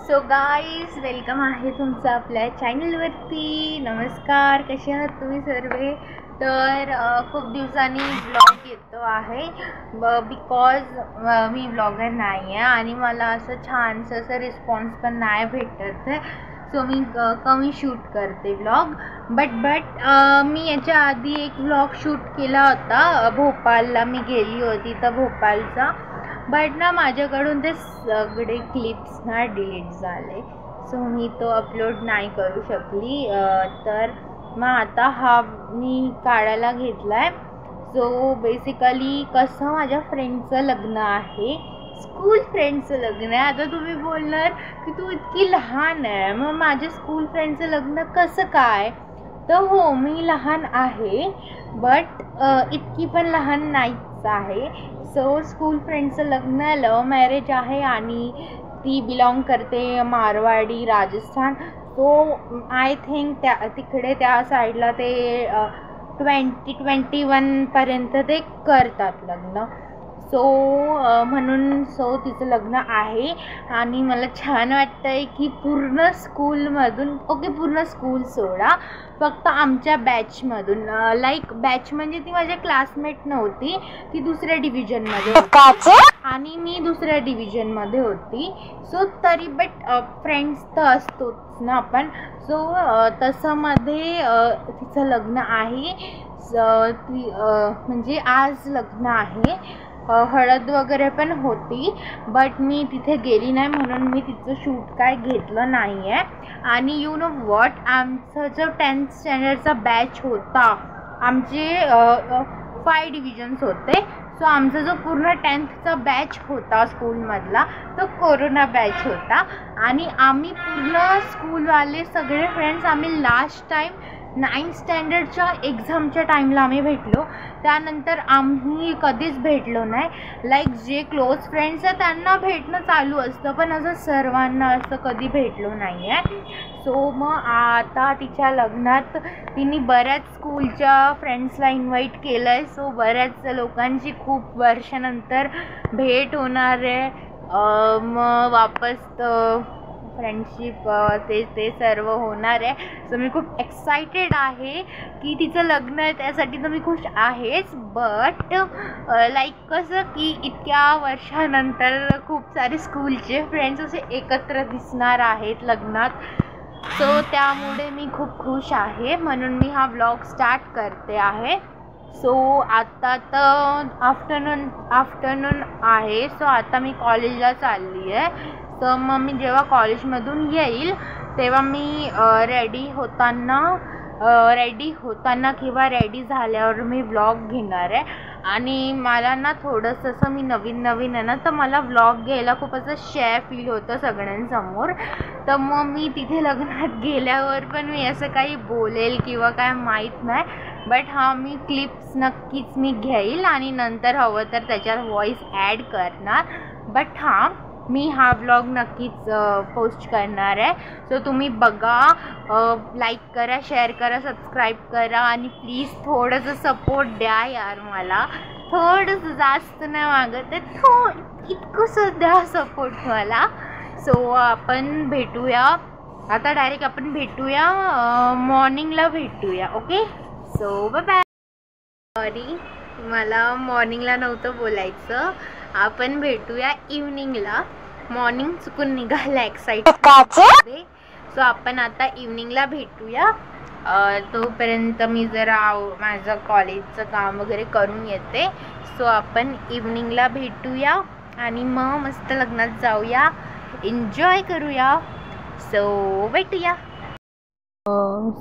So guys, welcome आहे तुमचं आपल्या चॅनलवरती. नमस्कार, कसे आहात तुम्ही सर्व? तर खूप दिवसांनी ब्लॉग येतो आहे बिकॉज मी ब्लॉगर नाही आहे आणि मला असं छानसं असं रिस्पॉन्स पण नाही भेटत आहे. सो मी कमी शूट करते ब्लॉग. बट मी याच्या आधी एक ब्लॉग शूट केला होता. भोपाळला मी गेली होती तर भोपाळचा. बट ना माझ्याकडून ते सगळे क्लिप्स ना डिलीट झाले. सो मी तो अपलोड नाही करू शकली. तर मग आता हा मी काढायला घेतला आहे. सो बेसिकली कसं माझ्या फ्रेंडचं लग्न आहे, स्कूल फ्रेंडचं लग्न आहे. आता तुम्ही बोलणार की तू इतकी लहान आहे, मग माझ्या स्कूल फ्रेंडचं लग्न कसं काय? तर हो, मी लहान आहे बट इतकी पण लहान नाहीच आहे. सो स्कूल फ्रेंडचं लग्न लव्ह मॅरेज आहे आणि ती बिलॉंग करते Marwari, Rajasthan. So I think तिकडे त्या साईडला ते 2021पर्यंत ते करतात लग्न. सो म्हणून तिचं लग्न आहे आणि मला छान वाटतं आहे की पूर्ण स्कूलमधून, पूर्ण स्कूल सोडा, फक्त आमच्या बॅचमधून, लाईक बॅच म्हणजे ती माझ्या क्लासमेट नव्हती, ती दुसऱ्या डिव्हिजनमध्ये होती आणि मी दुसऱ्या डिव्हिजनमध्ये होती. सो तरी बट फ्रेंड्स तर असतोच ना आपण. सो तसं मध्ये तिचं लग्न आहे. ती म्हणजे आज लग्न आहे. हळद वगैरे पण होती बट मी तिथे गेली नाही म्हणून मी तिचं शूट काय घेतलं नाही आहे. आणि यू नो वॉट, आमचं जो 10th स्टँडर्डचा बॅच होता, आमचे 5 डिव्हिजन्स होते. सो आमचा जो पूर्ण 10thचा बॅच होता स्कूलमधला तो कोरोना बॅच होता आणि आम्ही पूर्ण स्कूलवाले सगळे फ्रेंड्स आम्ही लास्ट टाईम 9th स्टँडर्डच्या एक्झामच्या टाईमला आम्ही भेटलो. त्यानंतर आम्ही कधीच भेटलो नाही. लाईक जे क्लोज फ्रेंड्स आहेत त्यांना भेटणं चालू असतं पण असं सर्वांना असं कधी भेटलो नाही आहे. सो मग आता तिच्या लग्नात तिने बऱ्याच स्कूलच्या फ्रेंड्सला इन्व्हाइट केलं आहे. सो बऱ्याच लोकांची खूप वर्षानंतर भेट होणार आहे. मग वापस फ्रेंडशिप ते सर्व होणार आहे. सो मी खूप एक्सायटेड आहे की तिचं लग्न आहे, त्यासाठी तर मी खुश आहेच. बट लाईक कसं की इतक्या वर्षानंतर खूप सारे स्कूलचे फ्रेंड्स असे एकत्र दिसणार आहेत लग्नात. सो त्यामुळे मी खूप खुश आहे म्हणून मी हा व्लॉग स्टार्ट करते आहे. सो आता तर आफ्टरनून आहे. सो आता मी कॉलेजला चालली आहे. तर मग मी जेव्हा कॉलेजमधून येईल तेव्हा मी रेडी होताना किंवा रेडी झाल्यावर मी व्लॉग घेणार आहे. आणि मला ना थोडंसं असं, मी नवीन आहे ना, तर मला व्लॉग घ्यायला खूप असं शेअर फील होतं सगळ्यांसमोर. तर मग मी तिथे लग्नात गेल्यावर पण मी असं काही बोलेल किंवा काय माहीत नाही. बट मी क्लिप्स नक्कीच मी घेईल आणि नंतर हवं तर त्याच्यात व्हॉईस ॲड करणार. बट मी हा व्लॉग नक्कीच पोस्ट करणार आहे. सो तुम्ही बघा, लाईक करा, शेअर करा, सबस्क्राईब करा आणि प्लीज थोडंसं सपोर्ट द्या यार. मला थोडंसं, जास्त नाही मागत आहे, इतकंसं द्या सपोर्ट मला. सो आपण भेटूया आता, डायरेक्ट आपण भेटूया मॉर्निंगला भेटूया. Okay, so bye bye. Sorry, मला मॉर्निंगला नव्हतं बोलायचं. आपण भेटूया इव्हनिंगला. मॉर्निंग चुकून निघालं एक्साइटेड. सो आपण आता इव्हनिंगला भेटूया. तोपर्यंत मी जरा माझं कॉलेजचं काम वगैरे करून येते. सो आपण इव्हनिंगला भेटूया आणि मग मस्त लग्नात जाऊया, एन्जॉय करूया. सो भेटूया.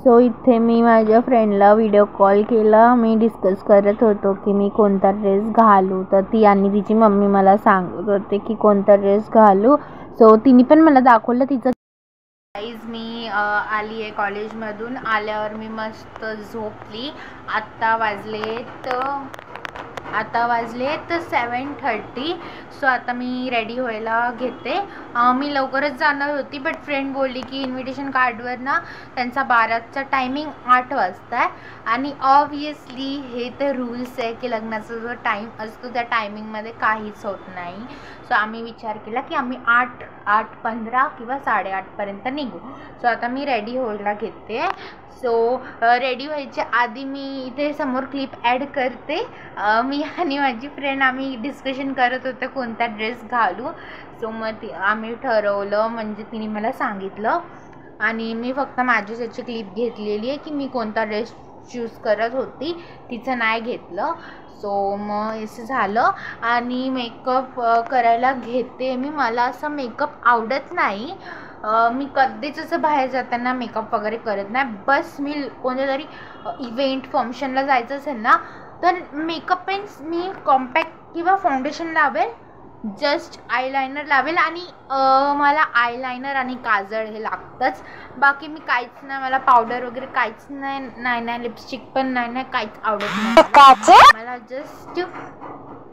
सो इथे मी माझ्या फ्रेंडला व्हिडिओ कॉल केला. मी डिस्कस करत होतो की मी कोणता ड्रेस घालू. तर ती आणि तिची मम्मी मला सांगत होते की कोणता ड्रेस घालू. सो तिने पण मला दाखवलं तिचं. गाईज, मी आली आहे कॉलेजमधून. आल्यावर मी मस्त झोपली. आत्ता वाजलेत आता वाजले तर 7:30. सो आता मी रेडी व्हायला घेते. मी लवकरच जाणार होती, बट फ्रेंड बोलली की इन्व्हिटेशन कार्डवर ना त्यांचा 12चा टायमिंग 8 वाजता आहे. आणि ऑब्वियसली हे तर रूल्स आहे की लग्नाचा जो टाईम असतो त्या टायमिंगमध्ये काहीच होत नाही. सो आम्ही विचार केला की आम्ही 8:15 किंवा 8:30पर्यंत निघू. सो आता मी रेडी व्हायला घेते. सो रेडी व्हायच्या आधी मी इथे समोर क्लिप ॲड करते. मी आणि माझी फ्रेंड आम्ही डिस्कशन करत होतो कोणता ड्रेस घालू. सो मग आम्ही ठरवलं, म्हणजे तिने मला सांगितलं आणि मी फक्त माझीच याची क्लिप घेतलेली आहे की मी कोणता ड्रेस चूज करत होती, तिचं नाही घेतलं. सो मग असं झालं आणि मेकअप करायला घेते मी. मला असं मेकअप आवडत नाही. मी कधीच असं बाहेर जाताना मेकअप वगैरे करत नाही. बस मी कोणत्या तरी इव्हेंट फंक्शनला जायचं असेल ना तर मेकअप पेन्स मी कॉम्पॅक्ट किंवा फाउंडेशन लावेल, जस्ट आयलायनर लावेल आणि मला आयलायनर आणि काजळ हे लागतंच. बाकी मी काहीच नाही, मला पावडर वगैरे काहीच नाही, लिपस्टिक पण नाही, काहीच आवडत नाही. मला जस्ट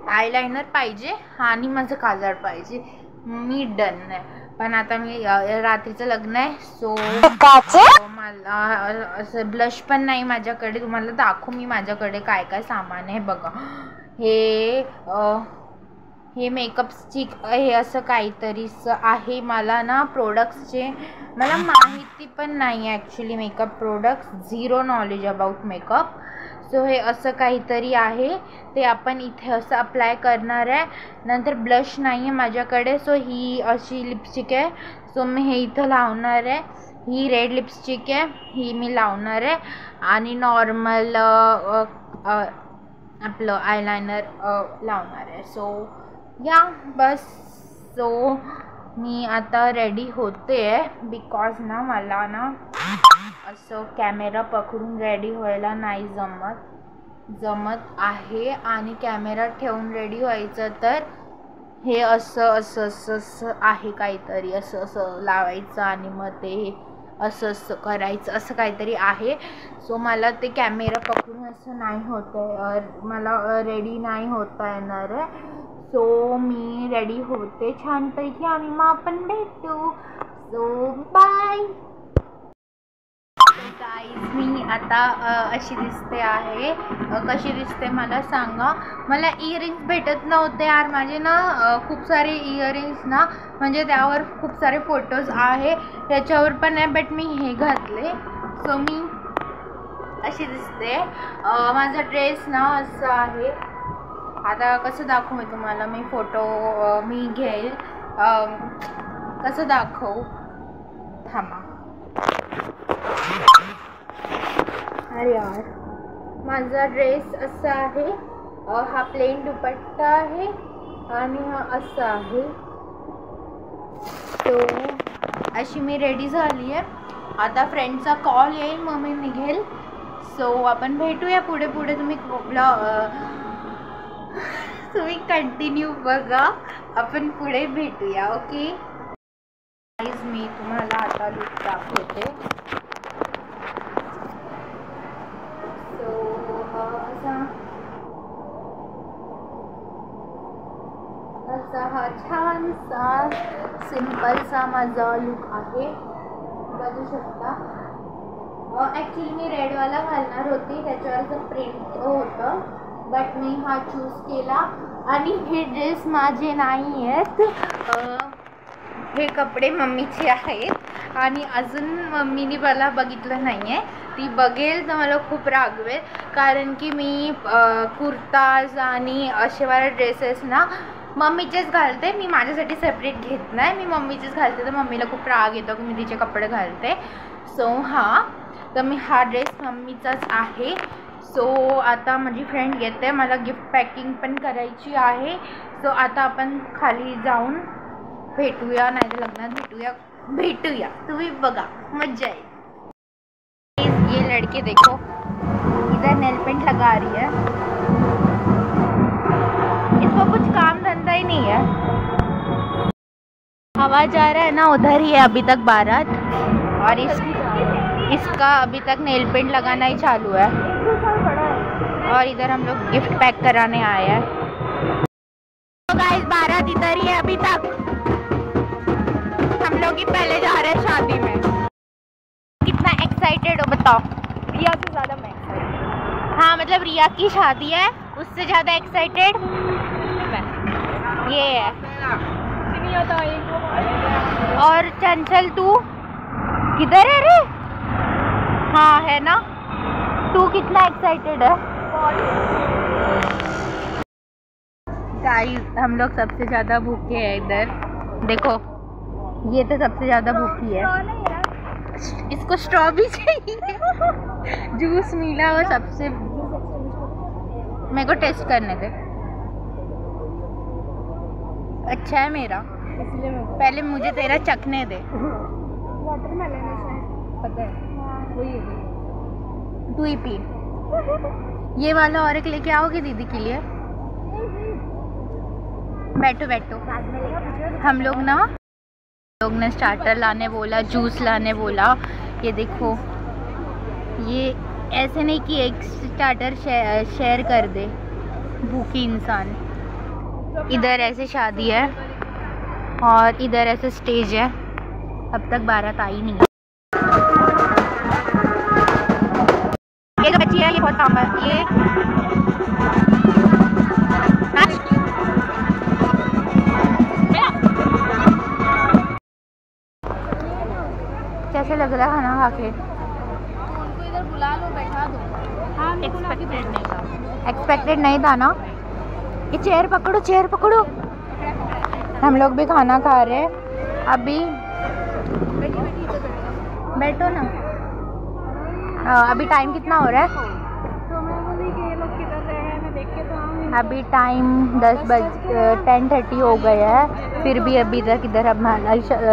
आयलायनर पाहिजे आणि माझं काजळ पाहिजे, मी डन आहे. पण आता मी रात्रीचं लग्न आहे सो मला असं ब्लश पण नाही माझ्याकडे. तुम्हाला दाखवू मी माझ्याकडे काय काय सामान आहे. बघा हे मेकअप स्टिक हे असं काहीतरीच आहे. मला ना प्रोडक्ट्सचे मला माहिती पण नाही आहे actually. Makeup products, zero knowledge about makeup. So हे असं काहीतरी आहे, ते आपण इथे असं अप्लाय करणार आहे. नंतर ब्लश नाही आहे माझ्याकडे, सो ही अशी लिपस्टिक आहे. सो मी हे इथं लावणार आहे. ही रेड लिपस्टिक आहे, ही मी लावणार आहे. आणि नॉर्मल आपलं आयलायनर लावणार आहे. सो या बस. सो मी आता रेडी होते बिकॉज ना मला ना असं कॅमेरा पकडून रेडी व्हायला नाही जमत आहे. आणि कॅमेरा ठेवून रेडी व्हायचं तर हे असं आहे काहीतरी, असं लावायचं आणि मग ते असं करायचं, असं काहीतरी आहे. सो मला ते कॅमेरा पकडून असं नाही होतं, मला रेडी नाही होता येणार आहे. सो मी रेडी होते छानपैकी आणि मग आपण भेटू. So bye guys. मी आता अशी दिसते आहे. कशी दिसते मला सांगा. मला इयरिंग्स भेटत नव्हते यार माझे ना. खूप सारे इयरिंग्स ना, म्हणजे त्यावर खूप सारे फोटोज आहे, त्याच्यावर पण आहे, बट मी हे घातले. सो मी अशी दिसते. माझा ड्रेस ना असं आहे. आता कसं दाखवू मी तुम्हाला. मी फोटो मी घेईल, कसं दाखवू, थांबा. अरे यार, माझा ड्रेस असा आहे. हा प्लेन दुपट्टा आहे आणि हा असा आहे. सो अशी मी रेडी झाली आहे. आता फ्रेंडचा कॉल येईल मग मी निघेल. सो आपण भेटूया पुढे. तुम्ही कंटिन्यू बघा, आपण पुढे भेटूया. ओके गाईज, मी तुम्हाला आता लुक दाखवते. असा हा छानसा सिंपलसा माझा लुक आहे, बघू शकता. ॲक्च्युली मी रेडवाला घालणार होती, त्याच्यावरचं प्रिंट होतं, बट मी हा चूज केला. आणि हे ड्रेस माझे नाही आहेत, हे कपडे मम्मीचे आहेत. आणि अजून मम्मीने मला बघितलं नाही आहे. ती बघेल तर मला खूप रागवेल, कारण की मी कुर्ताज आणि असेवाले ड्रेसेस ना मम्मीचेच घालते. मी माझ्यासाठी सेपरेट घेत नाही, मी मम्मीचेच घालते. तर मम्मीला खूप राग येतो की मी तिचे कपडे घालते. सो तर मी हा ड्रेस मम्मीचाच आहे. सो आता माझी फ्रेंड येते, मला गिफ्ट पॅकिंग पण करायची आहे. सो आता आपण खाली जाऊन भेटूया, नाही तर लग्नात भेटूया. तुम्ही बघा, मजा येईल. ये लड़के देखो, इधर नेल पेंट लगा रही है. इसको कुछ काम धंधा ही नहीं है. आवाज आ रहा है ना, उधर ही है अभी तक बारात. और इसका अभी तक नेल पेंट लगाना ही चालू है. और इधर हम लोग गिफ्ट पैक कराने आए हैं। तो गाइस बारात इधर ही है अभी तक। हम लोग ही पहले जा रहे हैं शादी में। कितना एक्साइटेड हो बताओ? रिया से ज़्यादा मैं एक्साइटेड। हाँ मतलब रिया की शादी है, उससे ज़्यादा एक्साइटेड ये है। और चंचल तू किधर है रे? हाँ है ना, तू कितना एक्साइटेड है? गाइस हम लोग सबसे ज़्यादा भूखे हैं इधर। देखो ये तो सबसे ज़्यादा भूखी है, इसको स्ट्रॉ भी चाहिए। जूस मिला वो सबसे। मेरे को टेस्ट करने दे। अच्छा है मेरा, इसलिए मैं पहले मुझे तेरा चखने दे। वाटरमेलन है शायद, पता है वही है। तू ही पी। ये वाला और एक लेके आओगे दीदी के लिए? बैठो बैठो। हम लोग ने स्टार्टर लाने बोला, जूस लाने बोला। ये देखो, ये ऐसे नहीं कि एक स्टार्टर शेयर कर दे भूखी इंसान। इधर ऐसे शादी है और इधर ऐसे स्टेज है। अब तक बारात आई नहीं। ये जो बच्ची है ये बहुत काम है। ये कैसे लग रहा है खाना खा के? उनको इधर बुला लो, बैठा दो। हाँ एक्सपेक्टेड नहीं था ना। ये चेयर पकड़ो, चेयर पकड़ो। हम लोग भी खाना खा रहे हैं अभी। बैठो ना। अभी टाइम कितना हो रहा है? तो मैं बोली कि ये लोग किधर रहे हैं, मैं देख के तो आऊँगी। अभी टाइम 10:30 हो गया है, फिर भी अभी तक इधर अब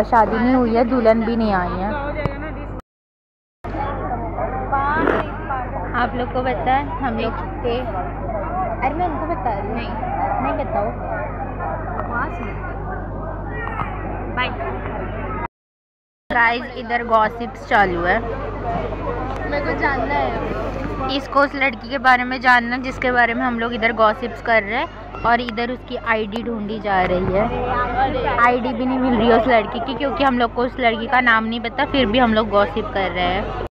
शादी नहीं हुई है, दुल्हन भी नहीं आई है। आप लोग को पता है हम लोग के? अरे मैं उनको बता रही हूँ। नहीं बताओ। बाय गाइस, इधर गॉसिप्स चालू है। मेरे को जानना है इसको, उस लड़की के बारे में जानना जिसके बारे में हम लोग इधर गॉसिप्स कर रहे हैं। और इधर उसकी आईडी ढूंढी जा रही है। आईडी भी नहीं मिल रही है उस लड़की की, क्योंकि हम लोग को उस लड़की का नाम नहीं पता, फिर भी हम लोग गॉसिप कर रहे हैं।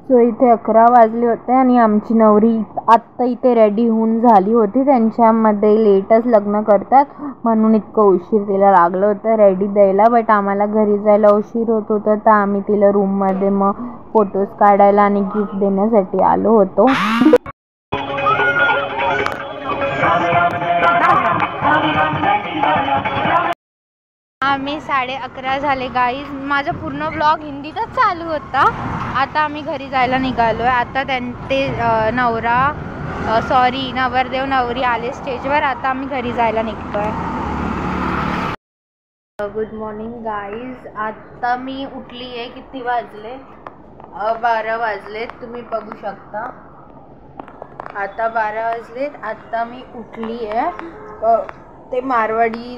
सो इथे 11 वाजले होते आणि आमची नवरी आत्ता इथे रेडी होऊन झाली होती। त्यांच्यामध्ये लेटच लग्न करतात म्हणून इतकं उशीर तिला लागलं होतं रेडी द्यायला। बट आम्हाला घरी जायला उशीर होत होता, तर आम्ही तिला रूममध्ये मग फोटोज काढायला आणि गिफ्ट देण्यासाठी आलो होतो। आम्ही 11:30 झाले गाईज। माझा पूर्ण ब्लॉग हिंदीतच चालू होता। आता आम्ही घरी जायला निघालो आहे। आता ते नवरदेव नवरी आले स्टेजवर। आता आम्ही घरी जायला निघतो आहे। Good morning guys. आता मी उठली आहे। किती वाजले? 12 वाजलेत, तुम्ही बघू शकता। आता 12 वाजलेत। आता मी उठली आहे। ते मारवाडी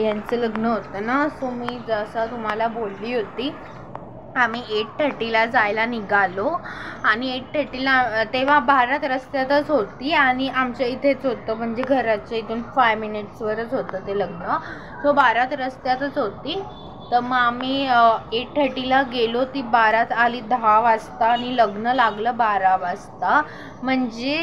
यांचं लग्न होतं ना, सो मी जसं तुम्हाला बोलली होती, आम्ही 8:30ला जायला निघालो। आणि 8:30ला तेव्हा बारात रस्त्यातच होती आणि आमच्या इथेच होतं, म्हणजे घराच्या इथून 5 मिनिट्सवरच होतं ते लग्न। सो बारात रस्त्यातच होती। तर मग आम्ही 8:30ला गेलो। ती बारात आली 10 वाजता आणि लग्न लागलं 12 वाजता। म्हणजे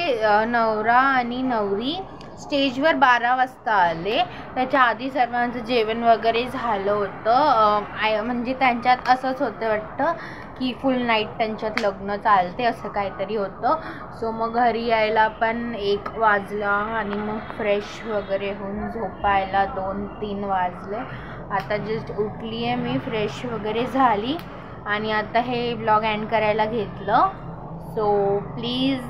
नवरा आणि नवरी स्टेजवर 12 वाजता आले। त्याच्या आधी सर्वांचं जेवण वगैरे झालं होतं। म्हणजे त्यांच्यात असंच होतं वाटतं की फुल नाईट त्यांच्यात लग्न चालते, असं काहीतरी होतं। सो मग घरी यायला पण 1 वाजला आणि मग फ्रेश वगैरे होऊन झोपायला 2-3 वाजले। आता जस्ट उठली आहे मी, फ्रेश वगैरे झाली आणि आता हे ब्लॉग एंड करायला घेतलं। सो प्लीज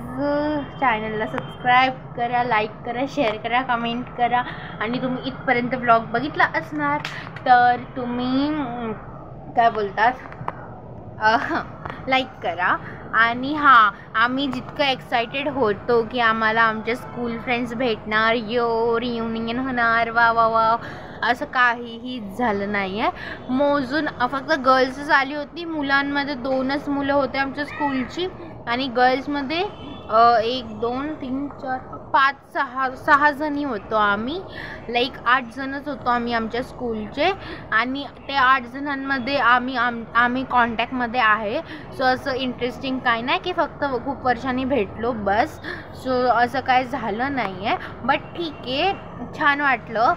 चॅनलला सबस्क्राईब करा, लाईक करा, शेअर करा, कमेंट करा। आणि तुम्ही इथपर्यंत ब्लॉग बघितला असणार तर तुम्ही काय बोलतात, लाईक करा। आणि हां, आम्ही जितकं एक्सायटेड होतो की आम्हाला आमचे स्कूल फ्रेंड्स भेटणार, रियुनियन होणार, वा वा वा, असं काहीही झालं नाही आहे। मोजून फक्त गर्ल्सच आली होती। मुलांमध्ये 2च मुलं होते आमच्या स्कूलची आणि गर्ल्समध्ये 1 2 3 4 5 6 जणी होतो आम्ही. लाईक 8 जणच होतो आम्ही आमच्या स्कूलचे. आणि ते 8 जणांमध्ये आम्ही कॉन्टॅक्टमध्ये आहे. सो असं इंटरेस्टिंग काय नाही की फक्त खूप वर्षांनी भेटलो बस. सो असं काय झालं नाही आहे. बट ठीक आहे, छान वाटलं.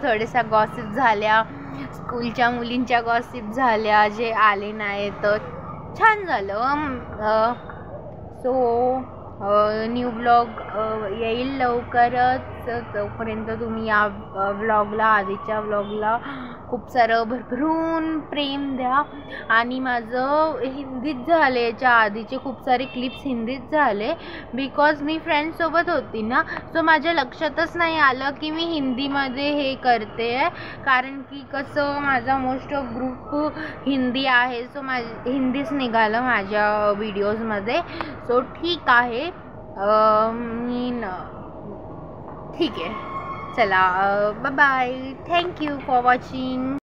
थोड्याशा गॉसिप झाल्या, स्कूलच्या मुलींच्या गॉसिप झाल्या, जे आले नाही तर छान झालं. सो न्यू ब्लॉग येईल लवकरच. तोपर्यंत तुम्ही या व्लॉगला, आधीच्या व्लॉगला खूप सारं भरभरून प्रेम द्या. आणि माझं हिंदीत झाले, याच्या आधीचे खूप सारे क्लिप्स हिंदीत झाले बिकॉज मी फ्रेंड्ससोबत होती ना. सो माझ्या लक्षातच नाही आलं की मी हिंदीमध्ये हे करते आहे, कारण की कसं माझा मोस्ट ऑफ ग्रुप हिंदी आहे. सो हिंदीच निघालं माझ्या व्हिडिओजमध्ये. सो ठीक आहे, ठीक आहे. चला, bye bye. Thank you for watching.